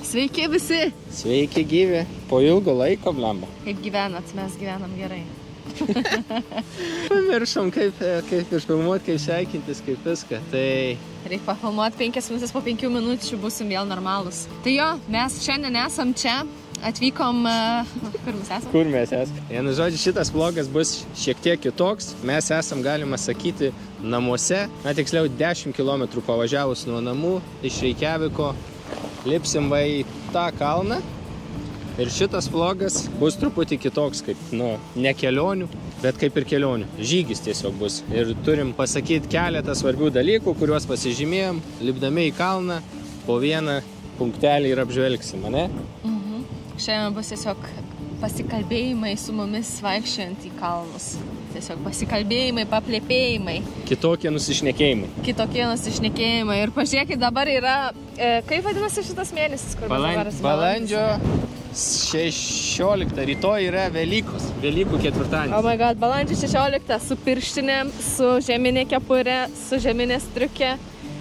Sveiki visi. Sveiki gyvi. Po ilgo laiko, blemba. Kaip gyvenat? Mes gyvenam gerai. Pamiršom, kaip išfilmuoti, kaip sveikintis, kaip viską. Tai... Reikia pafilmuoti 5 minutės, po 5 minučių būsim vėl normalūs. Tai jo, mes šiandien esam čia. Atvykom... Kur mes esam? Vienu žodžiu, šitas vlogas bus šiek tiek kitoks. Mes esam, galima sakyti, namuose. Na, tiksliau, 10 km pavažiavus nuo namų iš Reikjaviko. Lipsim va į tą kalną. Ir šitas vlogas bus truputį kitoks, kaip, ne kelionių, bet kaip ir kelionių. Žygis tiesiog bus. Ir turim pasakyti keletą svarbių dalykų, kuriuos pasižymėjom, lipdami į kalną, po vieną punktelį ir apžvelgsim, ane? Šiandien bus tiesiog pasikalbėjimai su mumis vaikščiant į kalnus. Tiesiog pasikalbėjimai, paplėpėjimai. Kitokie nusišnekėjimai. Ir pažiūrėkit, dabar yra... kaip vadinasi šitas mėnesis? Balandžio 16. Rytoj yra Velykos. Velykų ketvirtadienis. Oh my god, balandžio 16. Su pirštinėm, su žeminė kepurė, su žeminė striukė.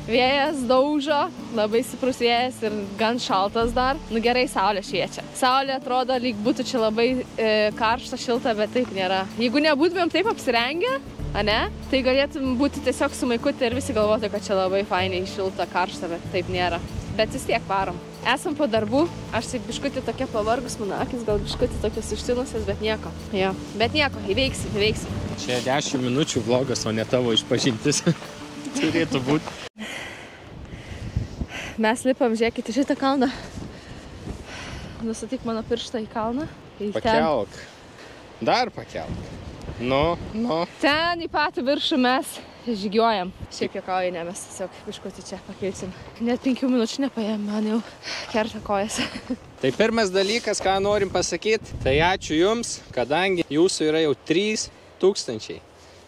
Vėjas daužo, labai stiprus vėjas ir gan šaltas dar. Gerai, saulė šviečia. Saulė atrodo, lyg būtų čia labai karšta, šilta, bet taip nėra. Jeigu nebūtumėm taip apsirengę, ane, tai galėtum būti tiesiog su maikutė ir visi galvotų, kad čia labai fainiai, šilta, karšta, bet taip nėra. Bet vis tiek varom. Esam po darbų, aš taip biškutį tokia pavargus, mano akis gal biškutį tokios ištinusios, bet nieko. Jo. Bet nieko, įveiksim. Čia 10 minučių vlogas, o ne tavo išpažintis. Turėtų būti. Mes lipam, žiūrėkit, šitą kalną. Nustatyk mano pirštą į kalną. Pakelk. Dar pakelk. Nu. Ten į patį viršų mes žygiuojam. Šiaip juokauju, ne, mes tiesiog biškutį čia pakilsim. Net 5 minučių nepaėm, man jau kerta kojas. Tai pirmas dalykas, ką norim pasakyti, tai ačiū jums, kadangi jūsų yra jau 3000.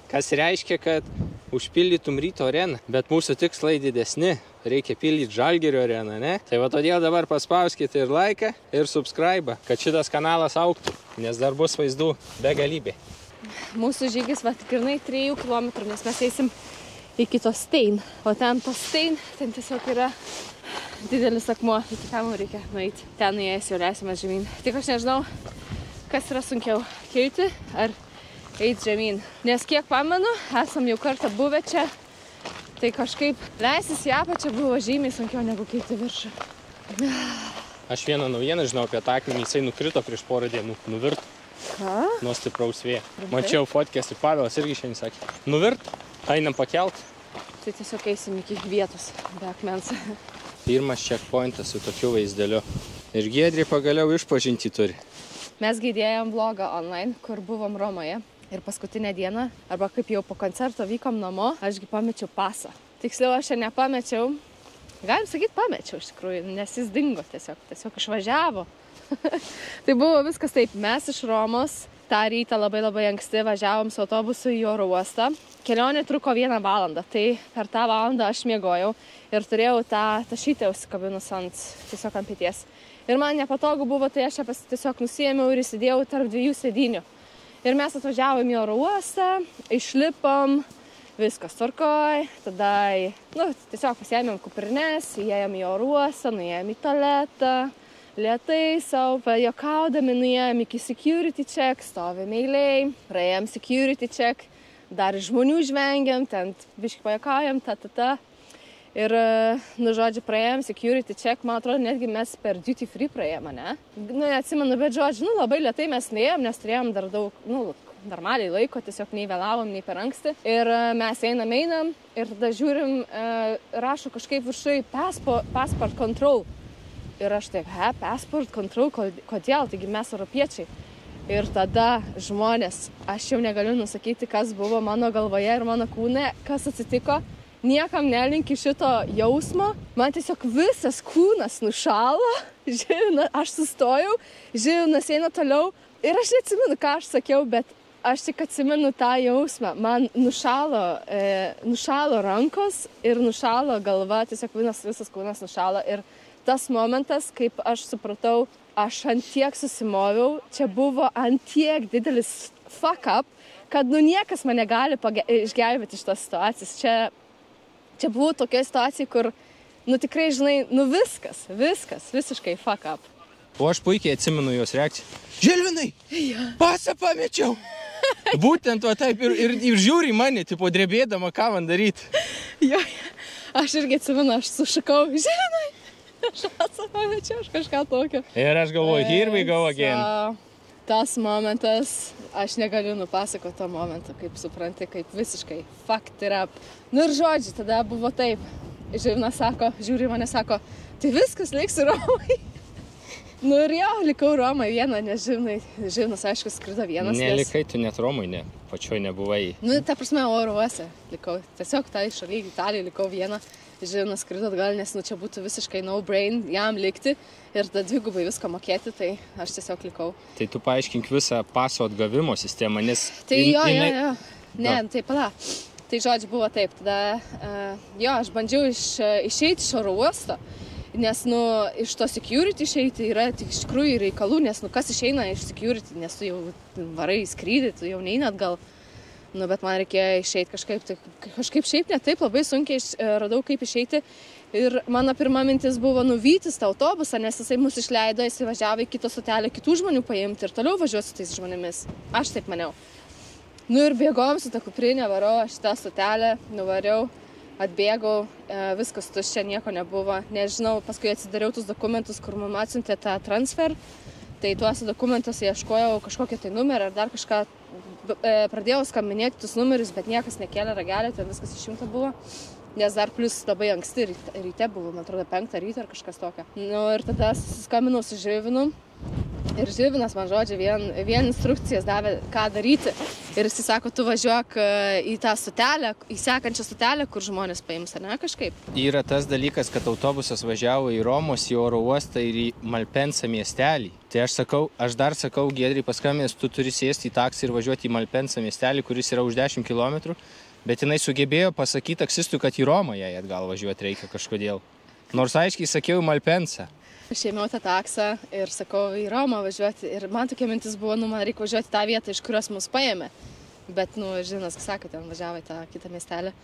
Kas reiškia, kad užpildytum Ryto areną, bet mūsų tikslai didesni. Reikia pildyti Žalgirio areną, ne? Tai va todėl dabar paspauskite ir laiką, ir subscribe, kad šitas kanalas augtų, nes dar bus vaizdų begalybė. Mūsų žygis va tikrinai 3 km, nes mes eisim iki to Stein. O ten to Stein, ten tiesiog yra didelis akmuo, iki ten reikia nueiti. Ten nuėjęs jau leisimės žemyn. Tik aš nežinau, kas yra sunkiau, kilti ar eiti žemyn. Nes kiek pamenu, esam jau kartą buvę čia, tai kažkaip leisis į apačią buvo žymiai sunkiau negu kilti viršų. Aš vieną naujieną žinau apie tą akmenį, jisai nukrito prieš porą dienų, nuvirt. Ką? Nuo stipraus vėjo. Mačiau fotkės ir Pavelas irgi šiandien sakė, nuvirt, einam pakelt. Tai tiesiog eisim iki vietos be akmens. Pirmas checkpointas su tokiu vaizdeliu. Ir Giedrė pagaliau išpažinti turi. Mes įdėjom vlogą online, kur buvom Romoje. Ir paskutinę dieną, arba kaip jau po koncerto vykom namo, ašgi pamečiau pasą. Tiksliau, aš čia nepamečiau. Galim sakyti, pamečiau iš tikrųjų, nes jis dingo tiesiog išvažiavo. Tai buvo viskas taip. Mes iš Romos tą rytą labai anksti važiavom su autobusu į oro uostą. Kelionė truko 1 valandą, tai per tą valandą aš miegojau ir turėjau tą tašytę užsikabinus tiesiog ant peties. Ir man nepatogu buvo, tai aš ją tiesiog nusiėmiau ir įsidėjau tarp 2 sėdinių. Ir mes atvažiavom į oro uostą, išlipom, viskas tvarkoj, tada tiesiog pasiėmėm kuprines, įėjom į oro uostą, nuėjom į tualetą, lėtai savo pajuokaudami, nuėjom iki security check, stovėm eiliai, praėjom security check, dar žmonių žvengiam, ten biškį pajuokaujam, Ir, žodžiu, praėjom security check, man atrodo, netgi mes per duty free praėjom, ne? Atsimenu, bet, žodžiu, labai lėtai mes nuėjom, nes turėjom dar daug, normaliai laiko, tiesiog nei vėlavom, nei per anksti. Ir mes einam ir tada žiūrim, rašo kažkaip viršui passport control. Ir aš taip, passport control, kodėl? Taigi mes europiečiai. Ir tada žmonės, aš jau negaliu nusakyti, kas buvo mano galvoje ir mano kūne, kas atsitiko. Niekam nelinki šito jausmo, man tiesiog visas kūnas nušalo, aš sustojau, Žilvinas eina toliau ir aš neatsimenu, ką aš sakiau, bet aš tik atsimenu tą jausmą. Man nušalo rankos ir nušalo galva, tiesiog visas kūnas nušalo ir tas momentas, kaip aš supratau, aš antiek susimoviau, čia buvo antiek didelis fuck up, kad niekas mane gali išgelbėti iš tos situacijos. Čia buvau tokia situacija, kur Nu tikrai, žinai, nu viskas, visiškai fuck up. O aš puikiai atsimenu jos reakciją. Žilvinai, pasą pamečiau. Būtent va taip ir žiūri mane, tipo drebėdama, ką man daryti. Jo, aš irgi atsimenu, aš sušakau, Žilvinai, aš pasą pamečiau, aš kažką tokio. Ir aš galvoju, here we go again. Tas momentas, aš negaliu nupasakoti to momento, kaip supranti, kaip visiškai fucked it up. Nu ir žodžiu, tada buvo taip. Žilvinas sako, žiūri mane, sako, tai viskas liksiu Romai. Nu ir jo, likau Romai vieną, nes Žilvinas, aišku, skrido vienas. Nelikai tu net Romai, ne, pačioj nebuvai. Nu, ta prasme, oro uoste likau. Tiesiog tai šaly Italijai likau vieną. Žilvinas skrido atgal, nes nu čia būtų visiškai no brain jam likti ir tada dvigubai viską mokėti, tai aš tiesiog likau. Tai tu paaiškink visą paso atgavimo sistemą, nes... Tai jo. Ne, tai pala. Tai žodžiu buvo taip, tada, aš bandžiau išeiti iš oro uosto, nes, nu, iš to security išeiti yra tik iš tikrųjų reikalų, nes, nu, kas išeina iš security, nes tu jau varai į skrydį, tu jau neina atgal. Nu, bet man reikėjo išeiti kažkaip šiaip ne taip, labai sunkiai radau, kaip išeiti. Ir mano pirma mintis buvo nuvytis tą autobusą, nes jisai mus išleido, jisai važiavo į kitą stotelę kitų žmonių paimti ir toliau važiuosiu tais žmonėmis. Aš taip maniau. Nu ir bėgom su ta kuprinė, varau, aš tą stotelę nuvariau, atbėgau, viskas tuščia, nieko nebuvo. Nežinau, paskui atsidariau tus dokumentus, kur mama atsiuntė tą transfer. Tai tuose dokumentuose ieškojau kažkokį tai numerį ar dar kažką. Pradėjau skambinėti tus numerius, bet niekas nekėlė ragelio, ten viskas išjungta buvo. Nes dar plus labai anksti ryte buvo, man atrodo, 5 ryto ar kažkas tokio. Nu ir tada susiskambinau su Žilvinu. Ir Žilvinas man žodžiu vien instrukcijas davė, ką daryti. Ir jis sako, tu važiuok į tą stotelę, į sekančią stotelę, kur žmonės paims, ar ne, kažkaip. Yra tas dalykas, kad autobusas važiavo į Romos, į oro uostą ir į Malpensą miestelį. Tai aš dar sakau, Giedriai paskambinęs, tu turi sėsti į taksį ir važiuoti į Malpensą miestelį, kuris yra už 10 km. Bet jinai sugebėjo pasakyti taksistui, kad į Romą jai atgal važiuoti reikia kažkodėl. Nors aiškiai sakiau į Malpensą. Aš ėmiau tą taksą ir sakau į Romą važiuoti. Ir man tokia mintis buvo, nu, man reikia važiuoti tą vietą, iš kurios mus paėmė. Bet, nu, Žilvinas, kas sako, ten važiavo į tą kitą miestelį.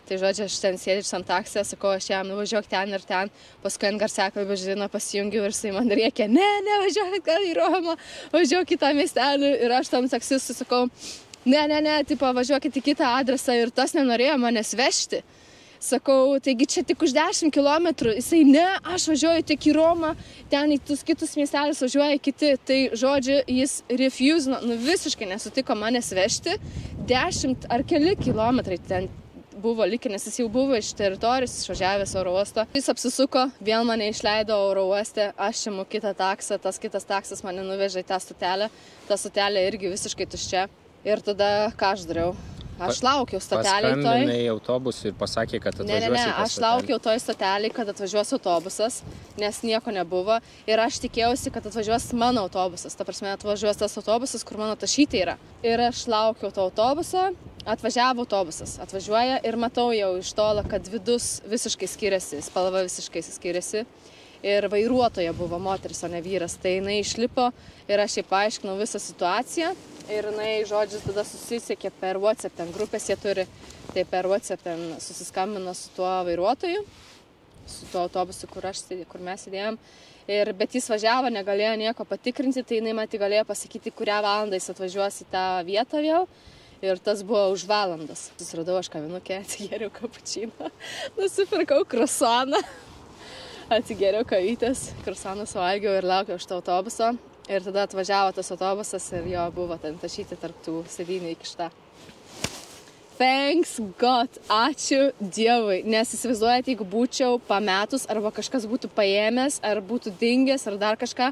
Tai, žodžiu, aš ten sėdžiu tam taksę, sakau, aš jam nuvažiuok ten ir ten. Paskui ant garsiakalbio Žilviną pasijungiau ir jisai man rėkė, ne, važiuok gal į Romą, važiuok į tą miestelį. Ir aš tam taksistui sakau, ne, tipo, važiuokit į kitą adresą ir tas nenorėjo manęs vežti. Sakau, taigi čia tik už 10 km. Jisai, ne, aš važiuoju tik į Romą, ten į tus kitus miestelius važiuoja kiti. Tai, žodžiu, jis refusino, nu visiškai nesutiko manęs vežti. 10 ar keli kilometrai ten buvo likę, nes jis jau buvo iš teritorijos išvažiavęs oro uosto. Jis apsisuko, vėl mane išleido oro uoste, aš imu kitą taksą, tas kitas taksas mane nuvežė į tą stotelę. Ta stotelė irgi visiškai tuščia. Ir tada ką aš dariau? Aš laukiau stotelėj toj. Paskambinai autobusui ir pasakė, kad atvažiuosi į tą stotelę. Aš laukiau toj stotelėj, kad atvažiuos autobusas, nes nieko nebuvo. Ir aš tikėjausi, kad atvažiuos mano autobusas. Ta prasme, atvažiuos tas autobusas, kur mano tašytė yra. Ir aš laukiau to autobuso, atvažiavo autobusas. Atvažiuoja ir matau jau iš tolo, kad vidus visiškai skiriasi, spalva visiškai skiriasi. Ir vairuotoja buvo moteris, o ne vyras. Tai jinai išlipo ir aš jai paaiškinau visą situaciją. Ir jinai, žodžiu, tada susisiekė per WhatsApp, ten grupės jie turi, tai per WhatsApp ten susiskambino su tuo vairuotoju, su tuo autobusu, kur mes sėdėjom. Bet jis važiavo, negalėjo nieko patikrinti, tai jinai man tik galėjo pasakyti, kurią valandą jis atvažiuos į tą vietą vėl. Ir tas buvo už valandas. Susiradau aš kavinukę, atsigėriau kapučiną, nusipirkau kruasaną, atsigėriau kavytės, kruasaną suvalgiau ir laukiau šito autobuso. Ir tada atvažiavo tas autobusas ir jo buvo ten tašyti tarp tų sėdynių įkišta. Thanks God, ačiū Dievui, nes įsivaizduojate, jeigu būčiau pametus arba kažkas būtų paėmęs, ar būtų dingęs, ar dar kažką,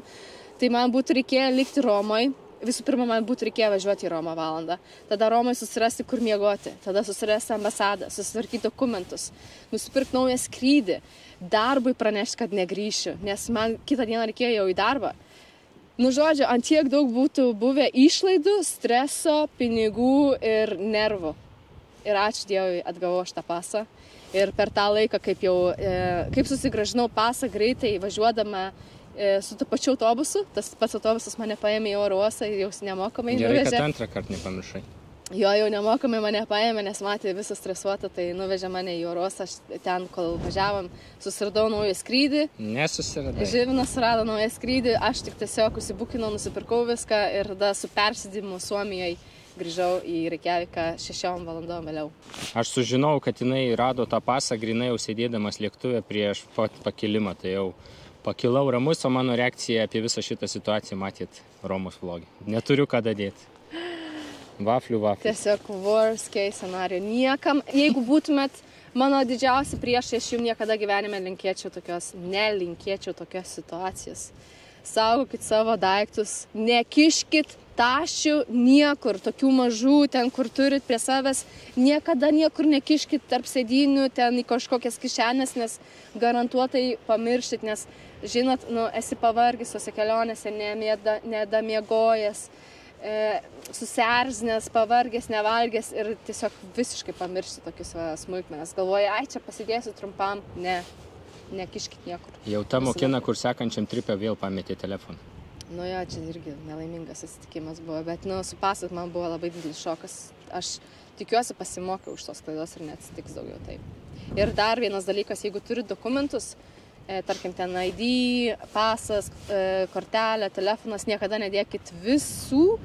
tai man būtų reikėję likti Romoj. Visų pirma, man būtų reikėję važiuoti į Romą valandą. Tada Romoj susirasti, kur miegoti, tada susirasti ambasadą, susitvarkyti dokumentus, nusipirkti naują skrydį, darbui pranešti, kad negrįšiu, nes man kitą dieną reikėjo jau į darbą. Nu, žodžiu, ant tiek daug būtų buvę išlaidų, streso, pinigų ir nervų. Ir ačiū Dievui, atgavau aš tą pasą. Ir per tą laiką, kaip susigražinau pasą greitai važiuodama su to pačiu autobusu, tas pats autobusas mane paėmė į oro uostą ir jau nemokamai nuvežė. Gerai, kad antrą kartą nepamiršai. Jo, jau nemokamai mane paėmė, nes matė visą stresuotą, tai nuvežė mane į oros, aš ten, kol važiavam, susiradau naują skrydį. Nesusiradai. Žilvinas surado naują skrydį, aš tik tiesiog užsibukinau, nusipirkau viską ir tada su persidimu Suomijai grįžau į Reikjaviką 6 valandom vėliau. Aš sužinau, kad jinai rado tą pasą grinai jau sėdėdamas lėktuve prieš pat pakilimą. Tai jau pakilau ramus, o mano reakcija apie visą šitą situaciją matėt Romos vlogį. Neturiu ką dadėti. Vaflių. Tiesiog worst case scenario. Niekam, jeigu būtumėt mano didžiausi priešai, aš jums niekada gyvenime nelinkėčiau tokios situacijos. Saugokit savo daiktus, nekiškit tašių niekur, tokių mažų, ten, kur turit prie savęs, niekada niekur nekiškit tarp sėdynių, ten į kažkokias kišenės, nes garantuotai pamirštit, nes, žinot, esi pavargęs tose kelionėse, nedamiegojęs, susierzinęs, pavargęs, nevalgęs ir tiesiog visiškai pamiršti tokius smulkmenas. Galvoja, ai, čia pasidėsiu trumpam, nekiškit niekur. Jau ta mokina, kur sekančiam tripę vėl pametė telefoną. Nu jo, čia irgi nelaimingas atsitikimas buvo, bet su pasat man buvo labai didelis šokas. Aš tikiuosi pasimokiau už tos klaidos ir neatsitiks daugiau taip. Ir dar vienas dalykas, jeigu turit dokumentus, tarkim ten ID, pasas, kortelė, telefonas, niekada nedėkit visų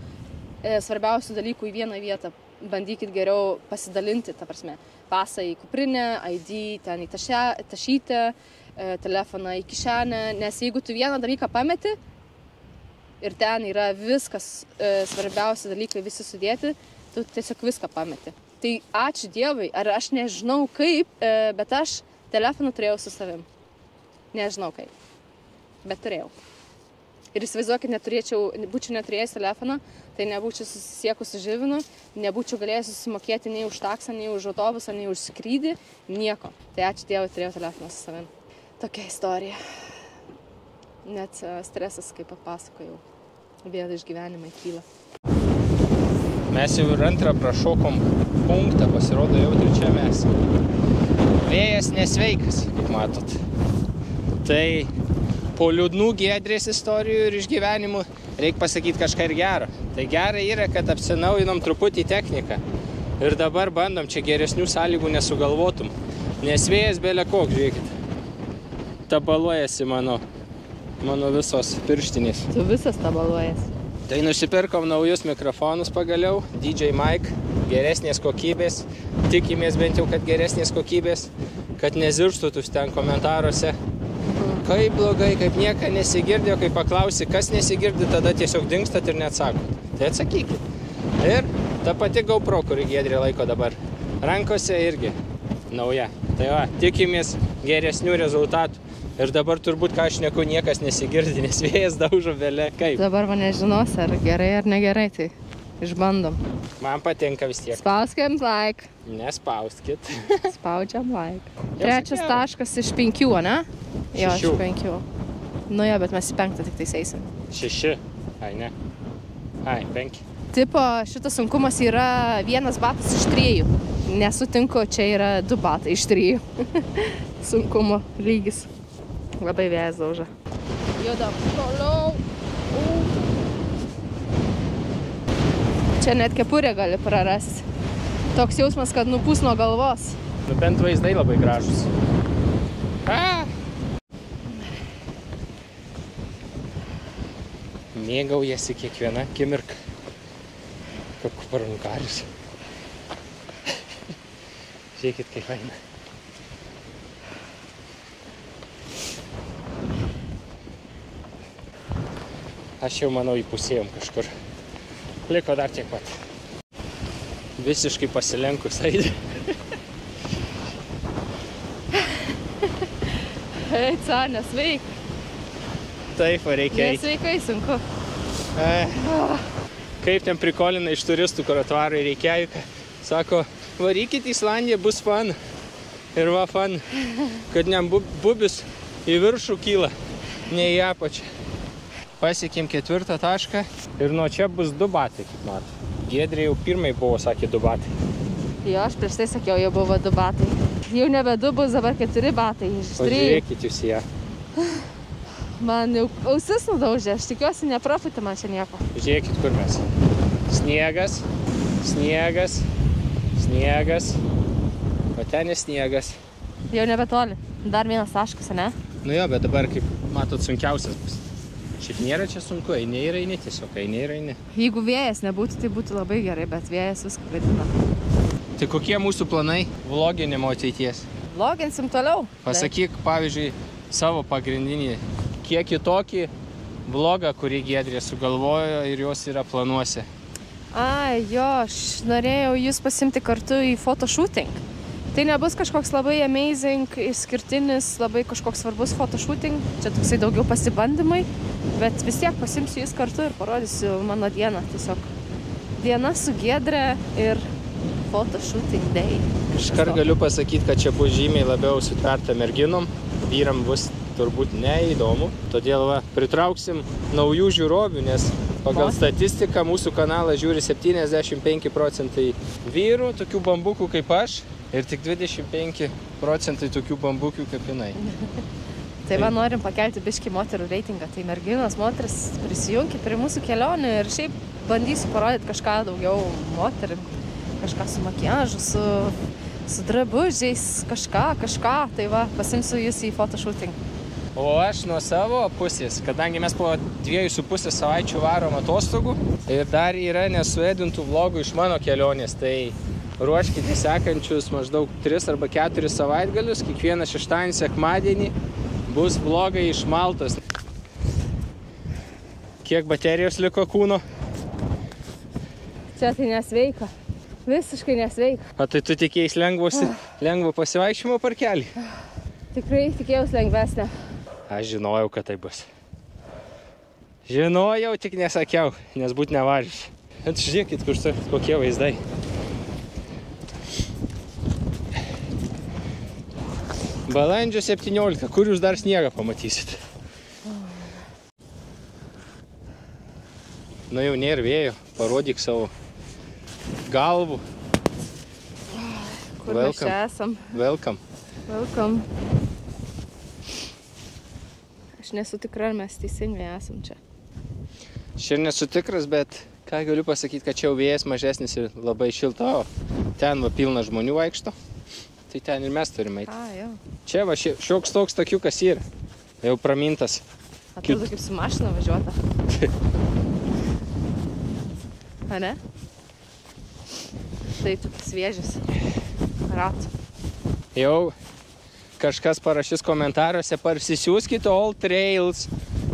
svarbiausių dalykų į vieną vietą. Bandykit geriau pasidalinti, ta prasme, pasą į kuprinę, ID ten į tašytę, telefoną į kišenę, nes jeigu tu vieną dalyką pameti, ir ten yra viskas, svarbiausi dalykai visi sudėti, tu tiesiog viską pameti. Tai ačiū Dievui, ar aš nežinau kaip, bet aš telefoną turėjau su savim. Nežinau kaip, bet turėjau. Ir įsivaizduokit, būčiau neturėjęs telefoną, tai nebūčiau susisiekus su Žilvinu, nebūčiau galėjęs susimokėti nei už taksą, nei už autobusą, nei už skrydį, nieko. Tai ačiū Dievui, turėjau telefoną su savim. Tokia istorija. Net stresas, kaip papasakojau, vėl išgyvenimai kyla. Mes jau ir antrą prašokom punktą, pasirodo jau trečia mes. Vėjas nesveikas, kaip matot. Tai po liūdnų Giedrės istorijų ir išgyvenimų reikia pasakyti kažką ir gero. Tai gera yra, kad apsinaujinom truputį techniką. Ir dabar bandom čia geresnių sąlygų nesugalvotum. Nes vėjas belė koks, žiūrėkit. Tabaluojasi mano visos pirštinės. Tu visas tabaluojas. Tai nusipirkom naujus mikrofonus pagaliau, DJ Mic, geresnės kokybės. Tikimės bent jau, kad geresnės kokybės, kad nezirštutus ten komentaruose. Kaip blogai, kaip nieka nesigirdi, o kai paklausi, kas nesigirdi, tada tiesiog dingstat ir neatsakot. Tai atsakykit. Ir ta pati GoPro, kuri Giedrė laiko dabar. Rankose irgi nauja. Tai va, tikimės geresnių rezultatų. Ir dabar turbūt, ką aš šneku, niekas nesigirdi, nes vėjas daužo belė. Kaip? Dabar man nežinos, ar gerai ar negerai, tai išbandom. Man patinka vis tiek. Spauskit like. Nespauskit. Spaudžiam like. Trečias taškas iš 5, ne? Jo, iš 5. Nu jo, bet mes į 5 tik tais eisim. 6. Ai, ne. Ai, 5. Tipo, šitas sunkumas yra 1 batas iš 3. Nesutinku, čia yra 2 batai iš 3. Sunkumo lygis. Labai vėjas dauža. Judam toliau. Čia net kepurę gali prarasti. Toks jausmas, kad nupūs nuo galvos. Nu bent vaizdai labai gražus. Mėgaujasi kiekviena akimirka. Kaip kuparnukaris. Žiūrėkit, kaip eina. Aš jau manau įpusėjom kažkur. Liko dar tiek pat. Visiškai pasilenkus eidė. Ei, nesveik. Taip, reikia eiti. Nesveikai, sunku. Kaip ten prikolina iš turistų, kur atvaro į Reikjaviką. Sako, varykit į Islandiją, bus fun. Ir va fun. Kad ne bubis į viršų kyla, ne į apačią. Pasiekėm 4 tašką ir nuo čia bus 2 batai, kaip matai. Giedrė jau pirmai buvo, sakė 2 batai. Jo, aš prieš tai sakiau, jau buvo 2 batai. Jau nebe 2 bus, dabar 4 batai iš 3. Pažiūrėkit jūs į ją. Man jau ausis nudaužė, aš tikiuosi neprapūtė man čia nieko. Žiūrėkit, kur mes. Sniegas, Sniegas. Sniegas. O ten sniegas. Jau nebetoli. Dar vienas taškas, ne? Nu jo, bet dabar, kaip matot, sunkiausias bus. Šiaip nėra čia sunku, eini ir eini tiesiog, eini ir eini. Jeigu vėjas nebūtų, tai būtų labai gerai, bet vėjas viską gadina. Tai kokie mūsų planai vloginimo ateities? Vloginsim toliau. Pasakyk, pavyzdžiui, savo pagrindinį, kiek kitokį vlogą, kurį Giedrė sugalvojo ir jos yra planuose. Ai, jo, aš norėjau jūs pasimti kartu į photoshooting. Tai nebus kažkoks labai amazing, išskirtinis, labai kažkoks svarbus photoshooting. Čia toksai daugiau pasibandymai, bet vis tiek pasimsiu jūs kartu ir parodysiu mano dieną. Tiesiog diena su Giedre ir photoshooting day. Iškart galiu pasakyti, kad čia bus žymiai labiau sutverta merginom. Vyram bus turbūt neįdomu. Todėl pritrauksim naujų žiūrovių, nes pagal statistiką mūsų kanalą žiūri 75% vyrų, tokių bambukų kaip aš. Ir tik 25% tokių bambukių kaip jinai. Tai va, norim pakelti biškį moterų reitingą. Tai merginos, moteris prisijungi prie mūsų kelionių ir šiaip bandysiu parodyti kažką daugiau moterim. Kažką su makiažu, su drabužiais, kažką. Tai va, pasimsiu jūs į photoshooting. O aš nuo savo pusės, kadangi mes po 2,5 savaičių varom atostogų ir dar yra nesuėdintų vlogų iš mano kelionės, tai ruoškite sekančius maždaug 3 arba 4 savaitgalius. Kiekvieną šeštadienį, sekmadienį bus vlogai iš Maltos. Kiek baterijos liko kūno? Čia tai nesveika. Visiškai nesveika. O tai tu tikėjais lengvo pasivaikščiojimo parkelį? Tikrai tikėjausi lengvesnė. Aš žinojau, kad tai bus. Žinojau, tik nesakiau, nes būt nevažius. Bet žiūrėkit, kokie vaizdai. Balandžio 17, kur jūs dar sniegą pamatysit. Nu jau nėra vėjo, parodyk savo galvų. Kur mes čia esam? Welcome. Welcome. Aš nesu tikra, ar mes teisingai esam čia. Aš ir nesu tikras, bet ką galiu pasakyti, kad čia jau vėjas mažesnis ir labai šilta, o ten va pilna žmonių vaikšto. Tai ten ir mes turime eiti. Jau. Čia va šioks toks takiukas yra. Jau pramintas. Atrodo kaip su mašina važiuota. A ne? Tai toks vėžis. Ratų. Jau kažkas parašys komentaruose, parsisiųskite All Trails.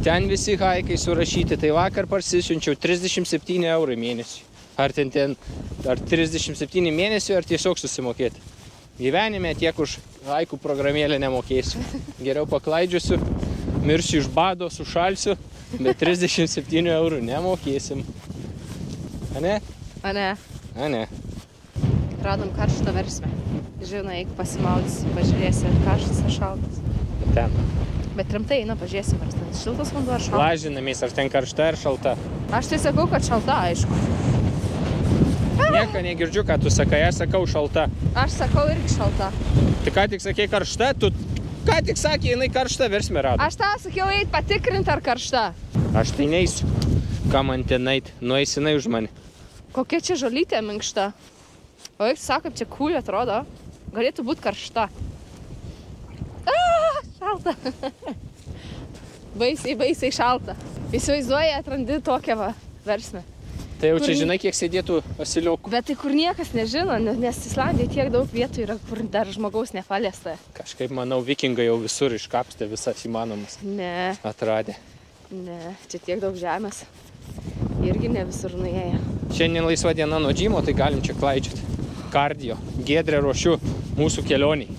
Ten visi haikai surašyti. Tai vakar parsisiunčiau 37 eurų mėnesiui. Ar 37 mėnesiui, ar tiesiog susimokėti. Gyvenime tiek už haikų programėlę nemokėsiu. Geriau paklaidžiusiu, mirsiu iš bado, sušalsiu, bet 37 eurų nemokėsim. A ne? A ne? A ne. Radom karštą versmę. Žinai, jeigu pasimaudysi, pažiūrėsi, ar karštas ar šaltas. Ten. Bet rimtai, pažiūrėsim, ar ten šiltas vanduo ar šaltas. Lažinamės, ar ten karšta ar šalta. Aš tai sakau, kad šalta, aišku. Nieko negirdžiu, ką tu sakai, aš sakau šalta. Aš sakau irgi šalta. Tai ką tik sakei karšta, tu ką tik sakė, jinai karšta versmė rado. Aš tau sakiau eit patikrinti, ar karšta. Aš tai neisiu. Ką man ten eit? Nueis jinai už mane. Kokia čia žolytė minkšta. O eik, sakom, čia cool atrodo. Galėtų būti karšta. Šalta. Baisiai šalta. Įsivaizduoji, atrandi tokią versmę. Tai jau čia žinai, kiek sėdėtų asiliokų. Bet tai kur niekas nežino, nes Islandijai tiek daug vietų yra, kur dar žmogaus nepaliesta. Kažkaip, manau, vikingai jau visur iškapstė visas įmanomas. Ne. Atradė. Ne, čia tiek daug žemės. Irgi ne visur nuėję. Šiandien laisva diena nuo džimo, tai galim čia klaidžioti. Kardio. Giedrę ruošiu mūsų kelioniai.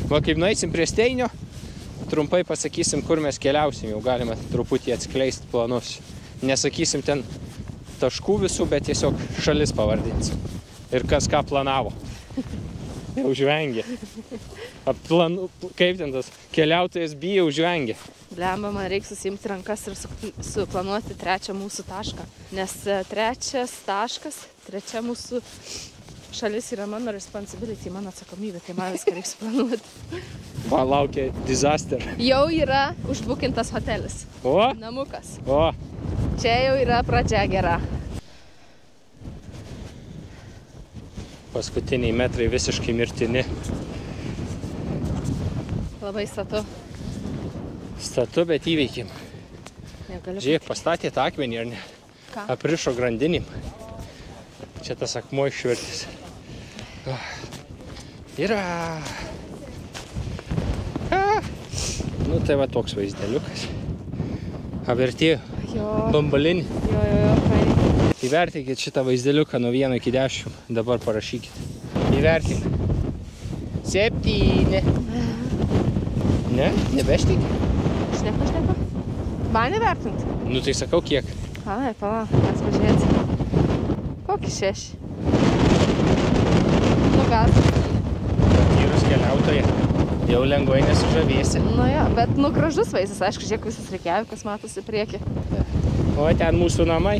Va, kaip nueisim prie Steinio, trumpai pasakysim, kur mes keliausim. Jau galime truputį atskleisti planus. Nesakysim ten taškų visų, bet tiesiog šalis pavardinsim. Ir kas ką planavo. Jau žvengia. Kaip ten tas keliautojas bijo žvengia. Blemba, man reikia susimti rankas ir suplanuoti trečią mūsų tašką. Nes trečias taškas, trečia mūsų šalis yra mano responsibility, mano atsakomybė, tai man viską reikia suplanuoti. Va, laukia disaster. Jau yra užbukintas hotelis. O? Namukas. O? Čia jau yra pradžia gera. Paskutiniai metrai visiškai mirtini. Labai statu. Statu, bet įveikim. Žiūrėk, pastatė tą akmenį, ar ne? Ką? Aprišo grandinim. Čia tas akmuo išvirtis. Yra. Nu tai va toks vaizdeliukas. Vertėjo bambalinį. Jo, fainai. Įvertinkit šitą vaizdeliuką nuo 1 iki 10. Dabar parašykit. Įvertink. 7. Ne? Nebeštik? Šneka. Man įvertint? Nu tai sakau kiek. Ai, mes pažiūrėti. Kokį 6? Nu gal. Patyrus keliautoja. Jau lengvai nesužavėsi. Nu jo, bet gražus vaizdas, aišku, žiūrėk, visas Reikjavikas matosi priekį. O ten mūsų namai.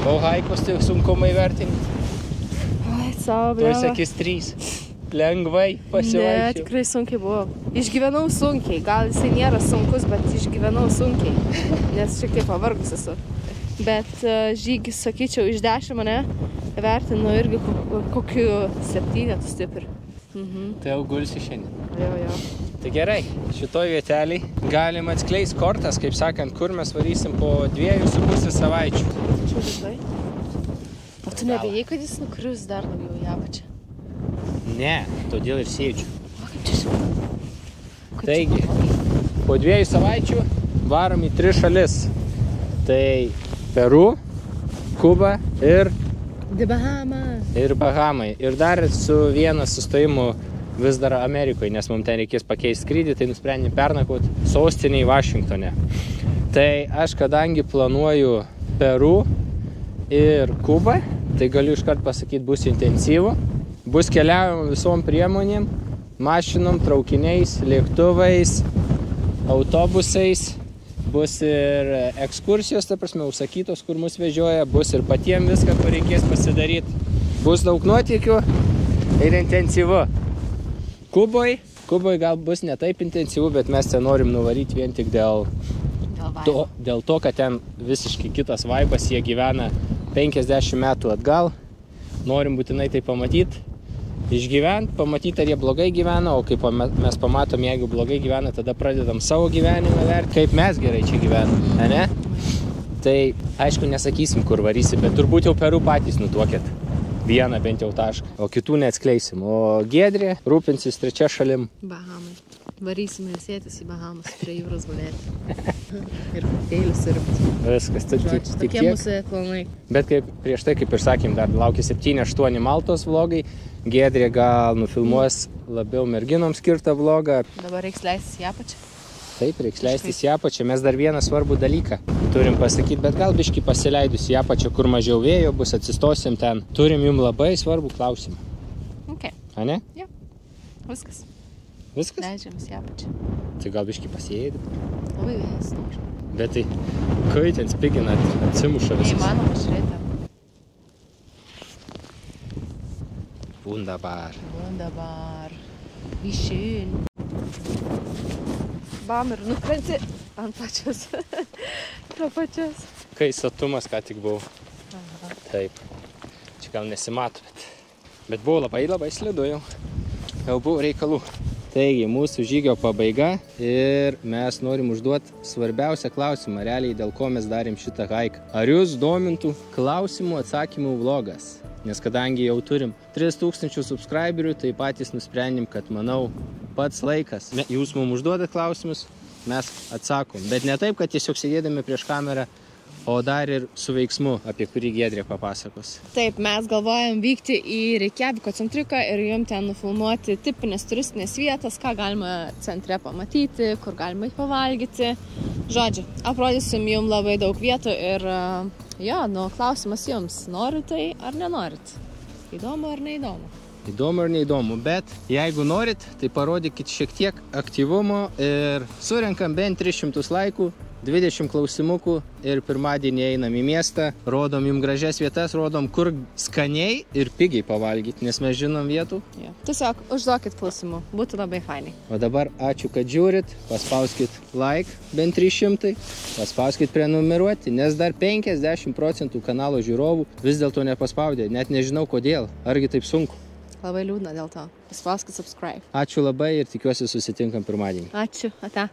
O haikus tai sunkumai vertinti. Ai, savo, Tuoj bleva. sakys 3. Lengvai Ne, pasivaikščiau. tikrai sunkiai buvo. Išgyvenau sunkiai, gal jisai nėra sunkus, bet išgyvenau sunkiai, nes šiek tiek pavargus esu. Bet žygis, sakyčiau, iš 10 mane vertinu irgi kokiu 7 stipriu. Tai jau gulsi šiandien. Jo. Tai gerai, šitoj vieteliai galim atskleis kortas, kaip sakant, kur mes varysim po 2,5 savaičių. O tu nebijai, kad jis nukrius dar labiau į apačią? Ne, todėl ir sėdžiu. O kaip čia žiūrėjau? Taigi, po 2 savaičių varom į 3 šalis. Tai Peru, Kuba ir Bahamai. Ir dar su vienu sustojimu vis dar Amerikoje, nes mums ten reikės pakeisti skrydį, tai nusprendėm pernakvoti sostinėje Vašingtone. Tai aš kadangi planuoju Peru ir Kubą, tai galiu iškart pasakyti, bus intensyvu. Bus keliaujama visom priemonėm, mašinom, traukiniais, lėktuvais, autobusais. Bus ir ekskursijos, ta prasme, užsakytos, kur mus vežioja, bus ir patiems viską, kur reikės pasidaryti. Bus daug nuotykių ir intensyvu. Kuboj gal bus ne taip intensyvu, bet mes ten norim nuvaryti vien tik dėl to, kad ten visiškai kitas vaibas, jie gyvena 50 metų atgal. Norim būtinai tai pamatyti. Išgyvent, pamatyti, ar jie blogai gyvena, o kaip mes pamatom, jeigu blogai gyvena, tada pradedam savo gyvenimą vertinti, kaip mes gerai čia gyvenam, ne? Tai, aišku, nesakysim, kur varysim, bet turbūt jau Peru patys nutuokėt. Vieną bent jau tašką, o kitų neatskleisim. O Giedrė rūpinsis 3 šalim. Bahamai. Varysim ilsėtis į Bahamas, prie jūros gulėti. Ir kokteilius sirpti. Viskas, tik Tokie tiek. mūsų planai. Bet kaip prieš tai, kaip ir sakėm, dar laukia 7-8 Maltos vlogai. Giedrė gal nufilmuos labiau merginoms skirtą vlogą. Dabar reiks leistis į apačią. Taip, reiks leistis į apačią. Mes dar vieną svarbų dalyką turim pasakyti, bet gal biškį pasileidus į apačią, kur mažiau vėjo bus, atsistosim ten. Turim jums labai svarbų klausimą. Ok. A ne? Jo. Viskas. Viskas? Leidžiamės į apačią. Tai gal biškį pasėdi. Labai vėjas nori. Bet tai, kai ten spigina, atsimuša viskas. Neįmanoma žiūrėti. Wunderbar. Wie schön. Bam ir nukrenti ant pačios. Pro pačios. Kai sotumas ką tik buvau. Taip. Čia gal nesimato, bet buvo labai slidu jau. Jau buvo reikalų. Taigi, mūsų žygio pabaiga ir mes norim užduoti svarbiausią klausimą, realiai dėl ko mes darėm šitą haiką. Ar jūs domintų klausimų atsakymų vlogas? Nes kadangi jau turim 3000 subscriberių, tai patys nusprendėm, kad manau pats laikas. Jūs mums užduodat klausimus, mes atsakom. Bet ne taip, kad tiesiog sėdėdami prieš kamerą, o dar ir su veiksmu, apie kurį Giedrė papasakos. Taip, mes galvojam vykti į Reikjaviko centriuką ir jums ten nufilmuoti tipinės turistinės vietas, ką galima centre pamatyti, kur galima pavalgyti. Žodžiu, aprodysim jums labai daug vietų ir klausimas jums, norit tai ar nenorit? Įdomu ar neįdomu? Įdomu ar neįdomu, bet jeigu norit, tai parodykit šiek tiek aktyvumo ir surenkam bent 300 laikų, 20 klausimukų ir pirmadienį einam į miestą, rodom jums gražias vietas, rodom, kur skaniai ir pigiai pavalgyti, nes mes žinom vietų. Jo. Tiesiog užduokit klausimų, būtų labai fainai. O dabar ačiū, kad žiūrit, paspauskit like bent 300, paspauskit prenumeruoti, nes dar 50% kanalo žiūrovų vis dėlto nepaspaudė, net nežinau kodėl, argi taip sunku. Labai liūdna dėl to. Paspauskit subscribe. Ačiū labai ir tikiuosi susitinkam pirmadienį. Ačiū, ate.